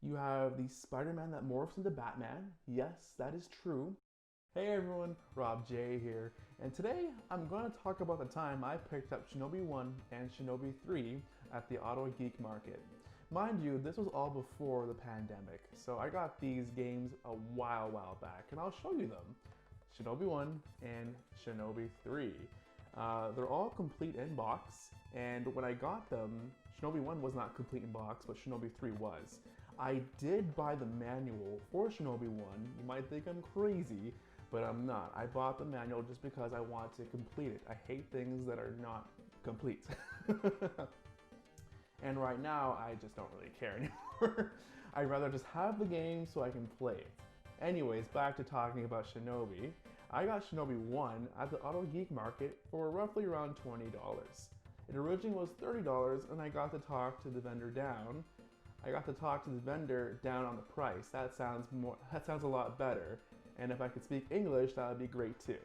You have the Spider-Man that morphs into Batman. Yes, that is true. Hey everyone, RobJ here, and today I'm going to talk about the time I picked up Shinobi 1 and Shinobi 3 at the Auto Geek Market. Mind you, this was all before the pandemic, so I got these games a while back, and I'll show you them. Shinobi 1 and Shinobi 3. They're all complete in box, and when I got them, Shinobi 1 was not complete in box, but Shinobi 3 was. I did buy the manual for Shinobi 1. You might think I'm crazy, but I'm not. I bought the manual just because I want to complete it. I hate things that are not complete. And right now, I just don't really care anymore. I'd rather just have the game so I can play it. Anyways, back to talking about Shinobi. I got Shinobi 1 at the Auto Geek Market for roughly around $20. It originally was $30 and I got to talk to the vendor down. I got to talk to the vendor down on the price. That sounds a lot better. And if I could speak English, that would be great too.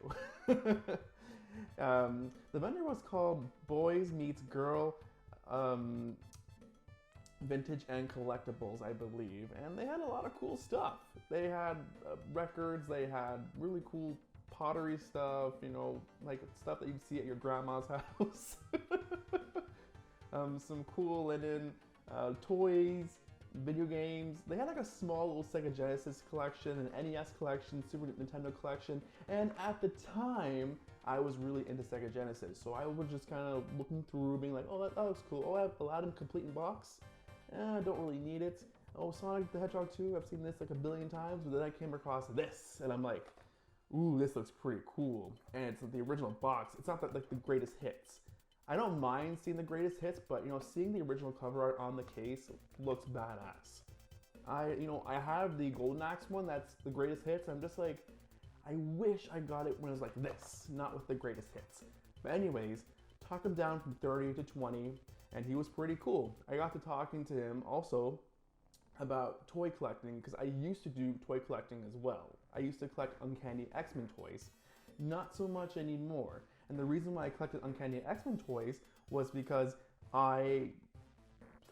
The vendor was called Boys Meets Girl Vintage and Collectibles, I believe, and they had a lot of cool stuff. They had records, they had really cool pottery stuff, you know, like stuff that you'd see at your grandma's house. Some cool linen, toys, video games. They had like a small little Sega Genesis collection, an NES collection, Super Nintendo collection, and at the time, I was really into Sega Genesis, so I was just kind of looking through, being like, oh, that looks cool. Oh, I have Aladdin complete in box. I don't really need it. Oh, Sonic the Hedgehog 2, I've seen this like a billion times, but then I came across this, and I'm like, ooh, this looks pretty cool. And it's the original box. It's not that like the greatest hits. I don't mind seeing the greatest hits, but you know, seeing the original cover art on the case looks badass. I have the Golden Axe one that's the greatest hits. I'm just like, I wish I got it when it was like this, not with the greatest hits. But anyways, talked him down from 30 to 20, and he was pretty cool. I got to talking to him also about toy collecting, because I used to do toy collecting as well. I used to collect Uncanny X-Men toys. Not so much anymore. And the reason why I collected Uncanny X-Men toys was because I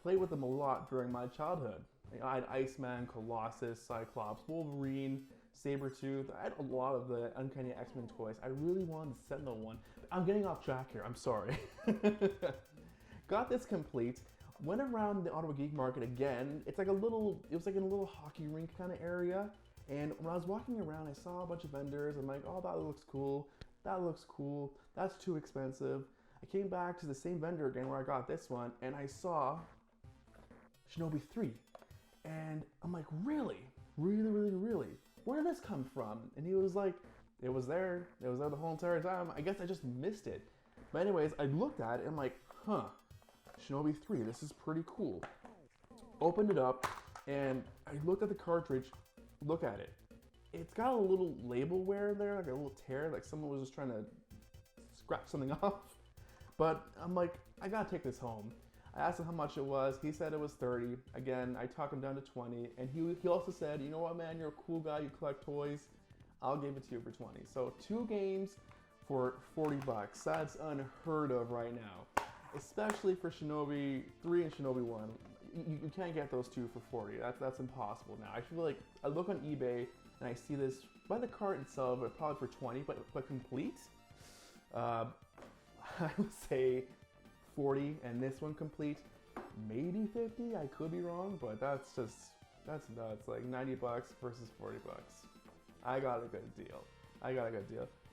played with them a lot during my childhood. I had Iceman, Colossus, Cyclops, Wolverine, Sabretooth. I had a lot of the Uncanny X-Men toys. I really wanted the Sentinel one. I'm getting off track here, I'm sorry. Got this complete. Went around the Auto Geek Market again. It was like in a little hockey rink kind of area. And when I was walking around, I saw a bunch of vendors. I'm like, oh, that looks cool. That looks cool. That's too expensive. I came back to the same vendor again where I got this one, and I saw Shinobi 3. And I'm like, really? Really? Where did this come from? And he was like, it was there. It was there the whole entire time. I guess I just missed it. But anyways, I looked at it and I'm like, huh, Shinobi 3, this is pretty cool. Opened it up and I looked at the cartridge. Look at it. It's got a little label wear there, like a little tear, like someone was just trying to scratch something off. But I'm like, I gotta take this home. I asked him how much it was. He said it was 30. Again, I talked him down to 20. And he also said, you know what, man, you're a cool guy, you collect toys. I'll give it to you for 20. So 2 games for 40 bucks. That's unheard of right now. Especially for Shinobi 3 and Shinobi 1. You can't get those 2 for 40. That's impossible now. I feel like I look on eBay and I see this by the cart itself, but probably for 20, but complete. I would say 40, and this one complete, maybe 50. I could be wrong, but that's nuts. Like 90 bucks versus 40 bucks. I got a good deal.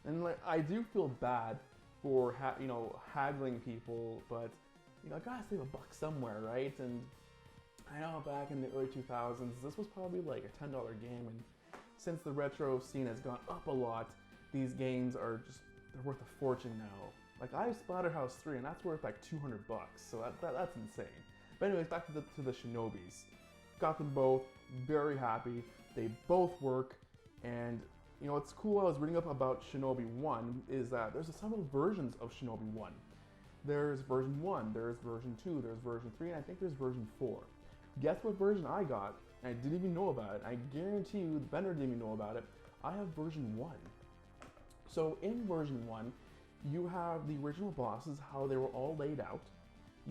And like, I do feel bad for haggling people, but you know, I gotta save a buck somewhere, right? And I know back in the early 2000s, this was probably like a $10 game, and since the retro scene has gone up a lot, these games are they're worth a fortune now. Like I have Splatterhouse 3, and that's worth like 200 bucks, so that's insane. But anyways, back to the Shinobis. Got them both, very happy. They both work, and you know what's cool I was reading up about Shinobi 1 is that there's several versions of Shinobi 1. There's version 1, there's version 2, there's version 3, and I think there's version 4. Guess what version I got? I didn't even know about it. I guarantee you the vendor didn't even know about it. I have version 1. So in version 1, you have the original bosses, how they were all laid out.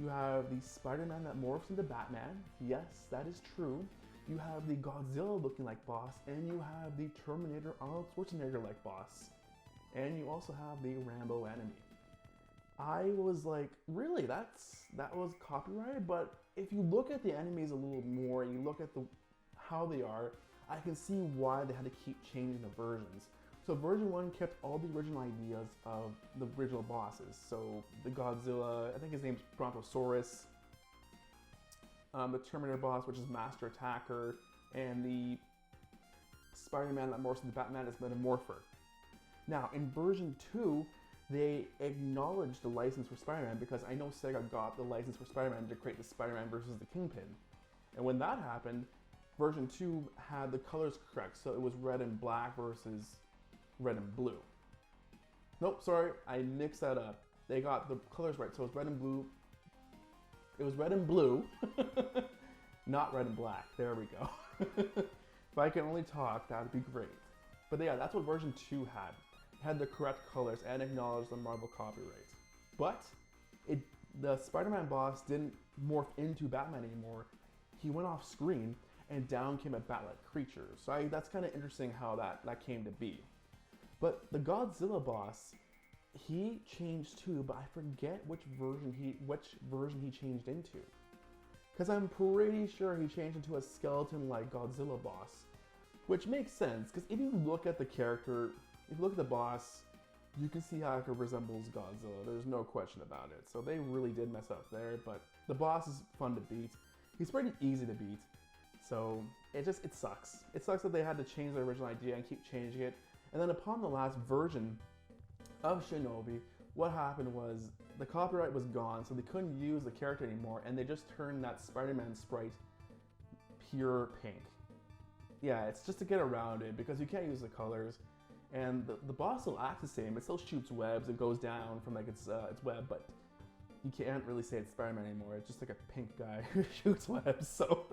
You have the Spider-Man that morphs into Batman. Yes, that is true. You have the you have the Godzilla looking like boss, and you have the Terminator Arnold Schwarzenegger like boss, and you also have the Rambo enemy. I was like, really, that was copyrighted? But if you look at the enemies a little more, and you look at how they are, I can see why they had to keep changing the versions. So version 1 kept all the original ideas of the original bosses. So the Godzilla, I think his name's Brontosaurus, the Terminator boss, which is Master Attacker, and the Spider-Man that morphs into Batman is Metamorpher. Now, in version 2, they acknowledged the license for Spider-Man because I know Sega got the license for Spider-Man to create the Spider-Man versus the Kingpin. And when that happened, version 2 had the colors correct, so it was red and black versus red and blue. Nope, sorry, I mixed that up. They got the colors right, so it was red and blue. It was red and blue, not red and black. There we go. If I can only talk, that would be great. But yeah, that's what version 2 had. It had the correct colors and acknowledged the Marvel copyright. But the Spider-Man boss didn't morph into Batman anymore. He went off screen and down came a bat-like creature. So that's kind of interesting how that came to be. But the Godzilla boss, he changed too, but I forget which version he changed into. Because I'm pretty sure he changed into a skeleton-like Godzilla boss, which makes sense, because if you look at the character, if you look at the boss, you can see how it resembles Godzilla. There's no question about it. So they really did mess up there, but the boss is fun to beat. He's pretty easy to beat. So it sucks. It sucks that they had to change their original idea and keep changing it. And then upon the last version of Shinobi, what happened was the copyright was gone, so they couldn't use the character anymore, and they just turned that Spider-Man sprite pure pink. Yeah, it's just to get around it because you can't use the colors. And the boss still acts the same. It still shoots webs. It goes down from like its web, but you can't really say it's Spider-Man anymore. It's just like a pink guy who shoots webs. So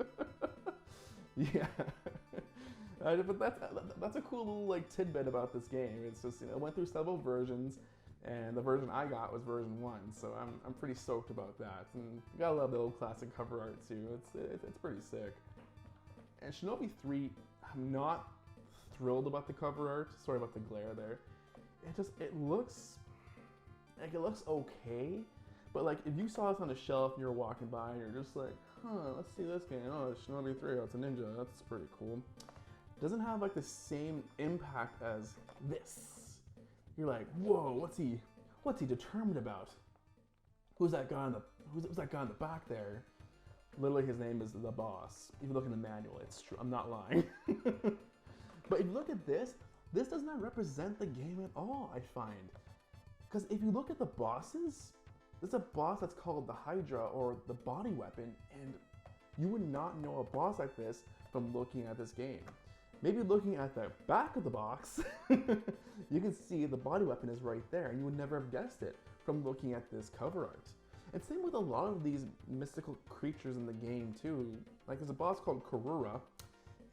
yeah, but that's a cool little like tidbit about this game. It's just, you know, it went through several versions, and the version I got was version 1. So I'm pretty stoked about that. And gotta love the old classic cover art too. It's pretty sick. And Shinobi 3, I'm not thrilled about the cover art. Sorry about the glare there. It looks okay, but like if you saw this on the shelf and you're walking by and you're just like, let's see this game. Oh, it's Shinobi 3. Oh, it's a ninja. That's pretty cool. It doesn't have like the same impact as this. You're like, whoa, what's he determined about? Who's that guy in the back there? Literally, his name is the boss. If you look in the manual, it's true. I'm not lying. But if you look at this does not represent the game at all, I find. Because if you look at the bosses, there's a boss that's called the Hydra or the body weapon, and you would not know a boss like this from looking at this game. Maybe looking at the back of the box, you can see the body weapon is right there, and you would never have guessed it from looking at this cover art. And same with a lot of these mystical creatures in the game too. Like there's a boss called Karura,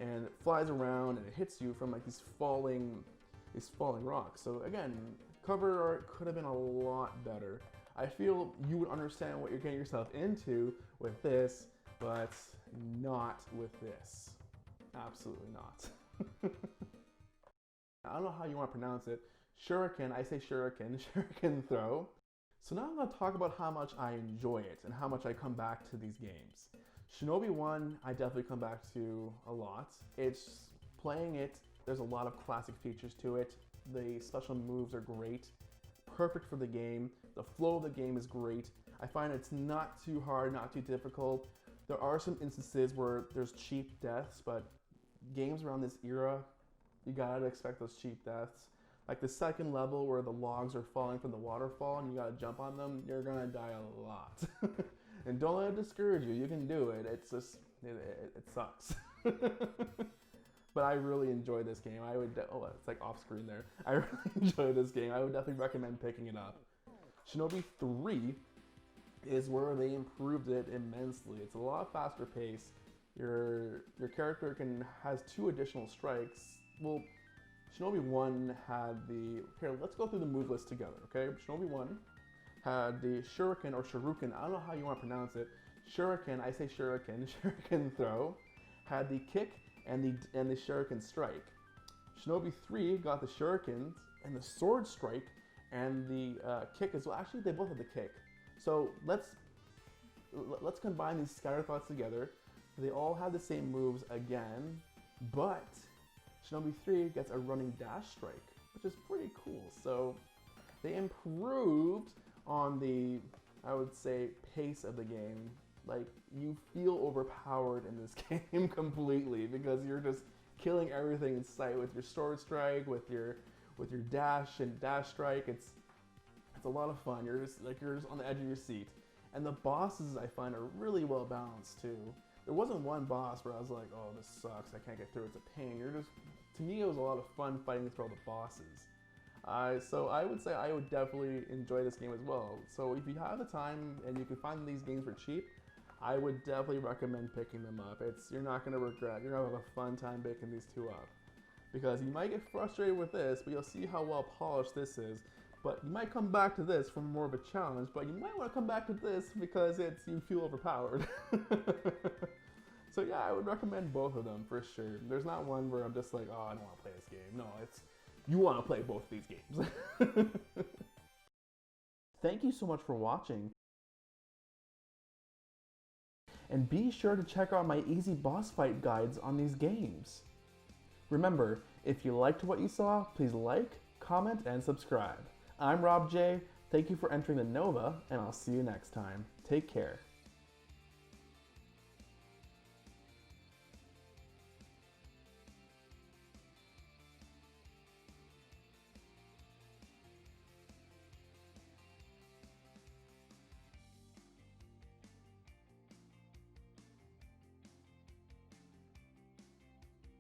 and it flies around and it hits you from like these falling rocks. So again, cover art could have been a lot better. I feel you would understand what you're getting yourself into with this, but not with this. Absolutely not. I don't know how you want to pronounce it. Shuriken, I say shuriken, shuriken throw. So now I'm going to talk about how much I enjoy it and how much I come back to these games. Shinobi 1, I definitely come back to a lot. It's playing it, there's a lot of classic features to it. The special moves are great, perfect for the game. The flow of the game is great. I find it's not too hard, not too difficult. There are some instances where there's cheap deaths, but games around this era, you gotta expect those cheap deaths. Like the second level where the logs are falling from the waterfall and you gotta jump on them, you're gonna die a lot. And don't let it discourage you, you can do it. It's just, it sucks. But I really enjoy this game. It's like off screen there. I really enjoy this game. I would definitely recommend picking it up. Shinobi 3 is where they improved it immensely. It's a lot faster pace. Your character has 2 additional strikes. Well, Shinobi 1 had here, let's go through the move list together, okay? Shinobi 1 had the Shuriken or Shuriken, I don't know how you want to pronounce it. Shuriken, I say shuriken, shuriken throw. had the kick and the shuriken strike. Shinobi 3 got the shurikens and the sword strike and the kick as well. Actually, they both have the kick. So let's combine these scatter thoughts together. They all have the same moves again, but Shinobi 3 gets a running dash strike, which is pretty cool. So they improved on the, I would say, pace of the game. Like, you feel overpowered in this game completely because you're just killing everything in sight with your sword strike, with your dash and dash strike. It's a lot of fun. You're just on the edge of your seat. And the bosses, I find, are really well balanced too. There wasn't one boss where I was like, oh, this sucks, I can't get through, it's a pain. To me, it was a lot of fun fighting through all the bosses. So I would say I would definitely enjoy this game as well. So if you have the time and you can find these games for cheap, I would definitely recommend picking them up. You're not going to regret. You're going to have a fun time picking these two up. Because you might get frustrated with this, but you'll see how well polished this is. But you might come back to this for more of a challenge, but you might want to come back to this because you feel overpowered. So yeah, I would recommend both of them for sure. There's not one where I'm just like, oh, I don't want to play this game. No, you want to play both of these games. Thank you so much for watching. And be sure to check out my easy boss fight guides on these games. Remember, if you liked what you saw, please like, comment, and subscribe. I'm RobJ, thank you for entering the Nova, and I'll see you next time. Take care.